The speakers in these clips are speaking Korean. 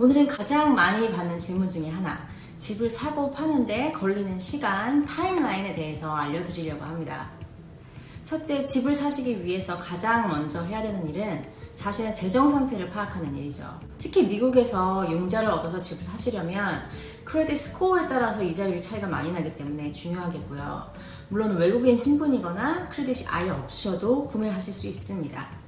오늘은 가장 많이 받는 질문 중에 하나, 집을 사고 파는데 걸리는 시간, 타임라인에 대해서 알려드리려고 합니다. 첫째, 집을 사시기 위해서 가장 먼저 해야 되는 일은 자신의 재정 상태를 파악하는 일이죠. 특히 미국에서 용자를 얻어서 집을 사시려면 크레딧 스코어에 따라서 이자율 차이가 많이 나기 때문에 중요하겠고요. 물론 외국인 신분이거나 크레딧이 아예 없으셔도 구매하실 수 있습니다.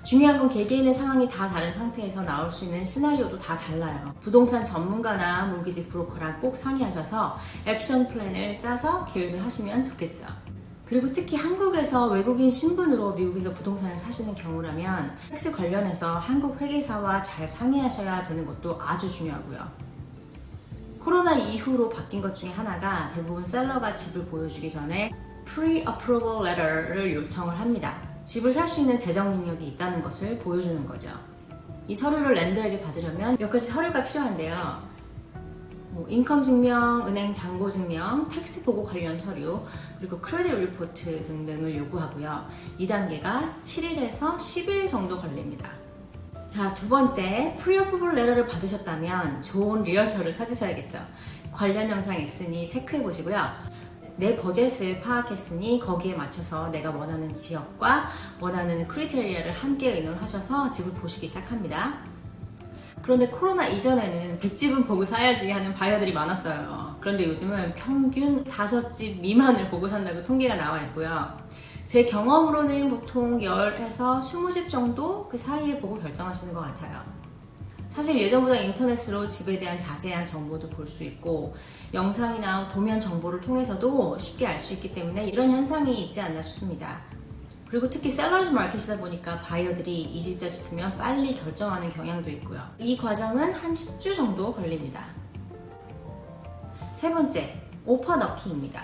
중요한 건 개개인의 상황이 다 다른 상태에서 나올 수 있는 시나리오도 다 달라요. 부동산 전문가나 모기지 브로커랑 꼭 상의하셔서 액션 플랜을 짜서 계획을 하시면 좋겠죠. 그리고 특히 한국에서 외국인 신분으로 미국에서 부동산을 사시는 경우라면 텍스 관련해서 한국 회계사와 잘 상의하셔야 되는 것도 아주 중요하고요. 코로나 이후로 바뀐 것 중에 하나가 대부분 셀러가 집을 보여주기 전에 Pre-Approval Letter를 요청을 합니다. 집을 살 수 있는 재정 능력이 있다는 것을 보여주는 거죠. 이 서류를 렌더에게 받으려면 몇 가지 서류가 필요한데요. 인컴 증명, 은행 잔고 증명, 텍스 보고 관련 서류, 그리고 크레딧 리포트 등등을 요구하고요. 2단계가 7일에서 10일 정도 걸립니다. 자, 두 번째, 프리어프블 레터를 받으셨다면 좋은 리얼터를 찾으셔야겠죠. 관련 영상이 있으니 체크해 보시고요. 내 버젯을 파악했으니 거기에 맞춰서 내가 원하는 지역과 원하는 크리테리아를 함께 의논하셔서 집을 보시기 시작합니다. 그런데 코로나 이전에는 100집은 보고 사야지 하는 바이어들이 많았어요. 그런데 요즘은 평균 5집 미만을 보고 산다고 통계가 나와 있고요. 제 경험으로는 보통 10에서 20집 정도 그 사이에 보고 결정하시는 것 같아요. 사실 예전보다 인터넷으로 집에 대한 자세한 정보도 볼 수 있고 영상이나 도면 정보를 통해서도 쉽게 알 수 있기 때문에 이런 현상이 있지 않나 싶습니다. 그리고 특히 셀러즈 마켓이다 보니까 바이어들이 이 집이다 싶으면 빨리 결정하는 경향도 있고요. 이 과정은 한 10주 정도 걸립니다. 세 번째, 오퍼 넣기입니다.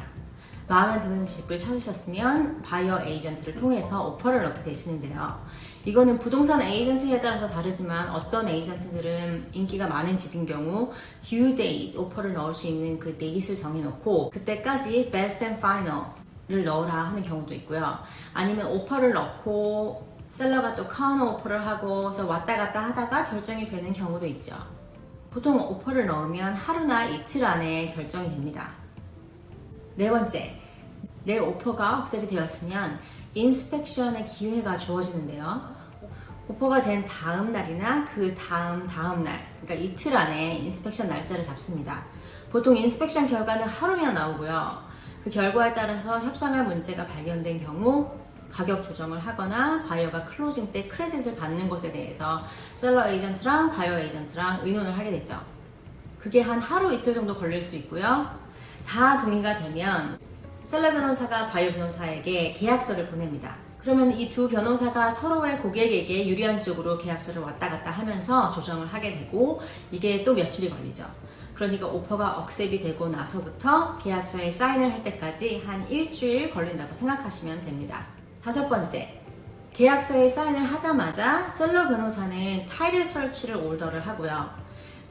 마음에 드는 집을 찾으셨으면 바이어 에이전트를 통해서 오퍼를 넣게 되시는데요. 이거는 부동산 에이전트에 따라서 다르지만 어떤 에이전트들은 인기가 많은 집인 경우 due date, 오퍼를 넣을 수 있는 그 데이트를 정해놓고 그때까지 best and final을 넣으라 하는 경우도 있고요. 아니면 오퍼를 넣고 셀러가 또 카운터 오퍼를 하고 그래서 왔다 갔다 하다가 결정이 되는 경우도 있죠. 보통 오퍼를 넣으면 하루나 이틀 안에 결정이 됩니다. 네 번째, 내 오퍼가 억셉이 되었으면 인스펙션의 기회가 주어지는데요. 오퍼가 된 다음 날이나 그 다음 날, 그러니까 이틀 안에 인스펙션 날짜를 잡습니다. 보통 인스펙션 결과는 하루면 나오고요. 그 결과에 따라서 협상할 문제가 발견된 경우 가격 조정을 하거나 바이어가 클로징 때 크레딧을 받는 것에 대해서 셀러 에이전트랑 바이어 에이전트랑 의논을 하게 되죠. 그게 한 하루 이틀 정도 걸릴 수 있고요. 다 동의가 되면 셀러 변호사가 바이어 변호사에게 계약서를 보냅니다. 그러면 이 두 변호사가 서로의 고객에게 유리한 쪽으로 계약서를 왔다 갔다 하면서 조정을 하게 되고 이게 또 며칠이 걸리죠. 그러니까 오퍼가 억셉이 되고 나서부터 계약서에 사인을 할 때까지 한 일주일 걸린다고 생각하시면 됩니다. 다섯 번째, 계약서에 사인을 하자마자 셀러 변호사는 타이틀 서치를 올더를 하고요.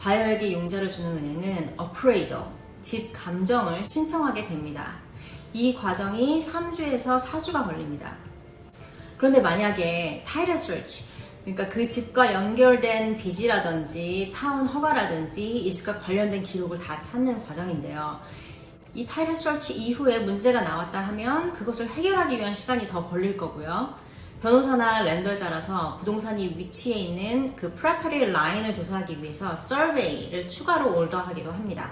바이어에게 용자를 주는 은행은 어프레이저, 집 감정을 신청하게 됩니다. 이 과정이 3주에서 4주가 걸립니다. 그런데 만약에 타이틀 서치, 그러니까 그 집과 연결된 빚이라든지 타운 허가라든지 이 집과 관련된 기록을 다 찾는 과정인데요. 이 타이틀 서치 이후에 문제가 나왔다 하면 그것을 해결하기 위한 시간이 더 걸릴 거고요. 변호사나 랜더에 따라서 부동산이 위치해 있는 그 프로퍼티 라인을 조사하기 위해서 서베이를 추가로 올더하기도 합니다.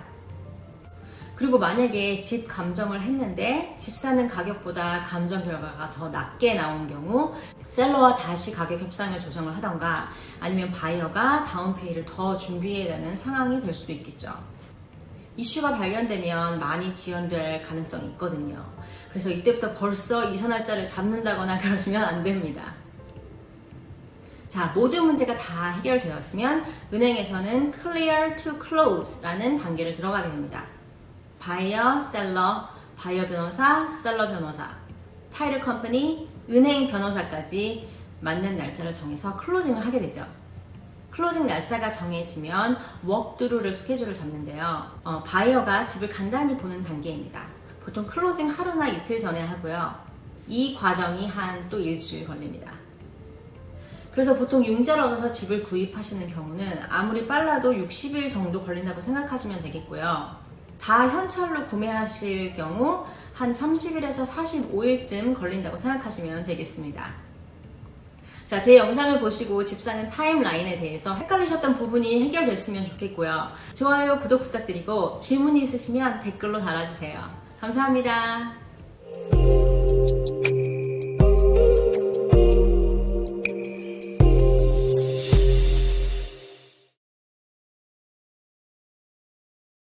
그리고 만약에 집 감정을 했는데 집 사는 가격보다 감정 결과가 더 낮게 나온 경우 셀러와 다시 가격 협상을 조정을 하던가 아니면 바이어가 다운페이를 더 준비해야 되는 상황이 될 수도 있겠죠. 이슈가 발견되면 많이 지연될 가능성이 있거든요. 그래서 이때부터 벌써 이사 날짜를 잡는다거나 그러시면 안 됩니다. 자, 모든 문제가 다 해결되었으면 은행에서는 Clear to Close라는 단계를 들어가게 됩니다. 바이어, 셀러, 바이어 변호사, 셀러 변호사, 타이틀 컴퍼니, 은행 변호사까지 맞는 날짜를 정해서 클로징을 하게 되죠. 클로징 날짜가 정해지면 워크드루를 스케줄을 잡는데요. 바이어가 집을 간단히 보는 단계입니다. 보통 클로징 하루나 이틀 전에 하고요. 이 과정이 한 또 일주일 걸립니다. 그래서 보통 융자를 얻어서 집을 구입하시는 경우는 아무리 빨라도 60일 정도 걸린다고 생각하시면 되겠고요. 다 현찰로 구매하실 경우 한 30일에서 45일쯤 걸린다고 생각하시면 되겠습니다. 자, 제 영상을 보시고 집 사는 타임라인에 대해서 헷갈리셨던 부분이 해결됐으면 좋겠고요. 좋아요, 구독 부탁드리고 질문이 있으시면 댓글로 달아주세요. 감사합니다.